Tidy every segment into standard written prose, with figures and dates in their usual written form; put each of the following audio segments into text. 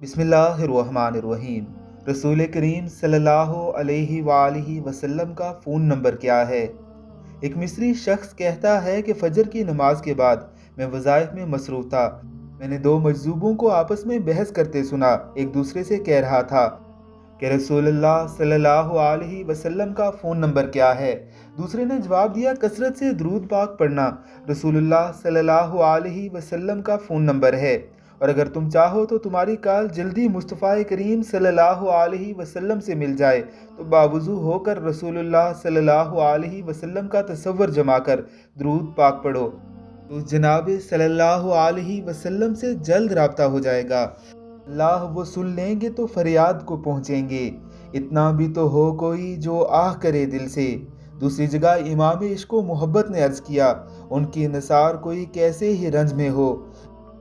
बिस्मिल्लाहिर्रहमानिर्रहीम। रसूल करीम सल्लल्लाहु अलैहि वालैहि वसल्लम का फ़ोन नंबर क्या है? एक मिस्री शख्स कहता है कि फ़जर की नमाज के बाद मैं वज़ाइफ में मसरूफ़ था। मैंने दो मजजूबों को आपस में बहस करते सुना। एक दूसरे से कह रहा था कि रसूलुल्लाह सल्लल्लाहु अलैहि वसल्लम का फ़ोन नंबर क्या है? दूसरे ने जवाब दिया, कसरत से दुरूद पाक पढ़ना रसूलुल्लाह सल्लल्लाहु अलैहि वसल्लम का फ़ोन नंबर है। और अगर तुम चाहो तो तुम्हारी कॉल जल्दी मुस्तफ़ा करीम सल्लल्लाहु अलैहि वसल्लम से मिल जाए तो बावुज़ू होकर रसूलुल्लाह सल्लल्लाहु अलैहि वसल्लम का तसव्वुर जमा कर दुरूद पाक पढ़ो तो जनाब सल्लल्लाहु अलैहि वसल्लम से जल्द राब्ता हो जाएगा। अल्लाह वो सुन लेंगे तो फरियाद को पहुँचेंगे। इतना भी तो हो कोई जो आह करे दिल से। दूसरी जगह इमाम इश्क व मोहब्बत ने अर्ज़ किया, उनकी निसार कोई कैसे ही रंज में हो,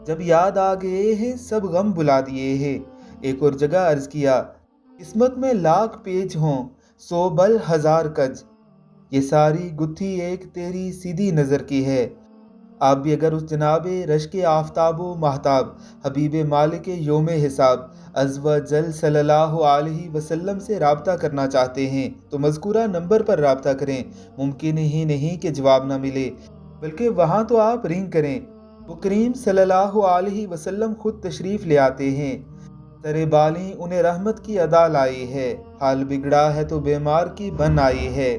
जब याद आ गए हैं सब गम बुला दिए हैं। एक और जगह अर्ज़ किया, किस्मत में लाख पेज हों सौ बल हजार कज, ये सारी गुत्थी एक तेरी सीधी नज़र की है। आप भी अगर उस जनाब रश्क आफ़ताब व महताब हबीब मालिक योम हिसाब अज़्व जल सल्लल्लाहु अलैहि वसल्लम से राब्ता करना चाहते हैं तो मज़कूरा नंबर पर राब्ता करें। मुमकिन ही नहीं कि जवाब ना मिले, बल्कि वहाँ तो आप रिंग करें। वो करीम सल्लल्लाहु अलैहि वसल्लम खुद तशरीफ़ ले आते हैं। सरे बाली उन्हें रहमत की अदा लाई है, हाल बिगड़ा है तो बीमार की बन आई है।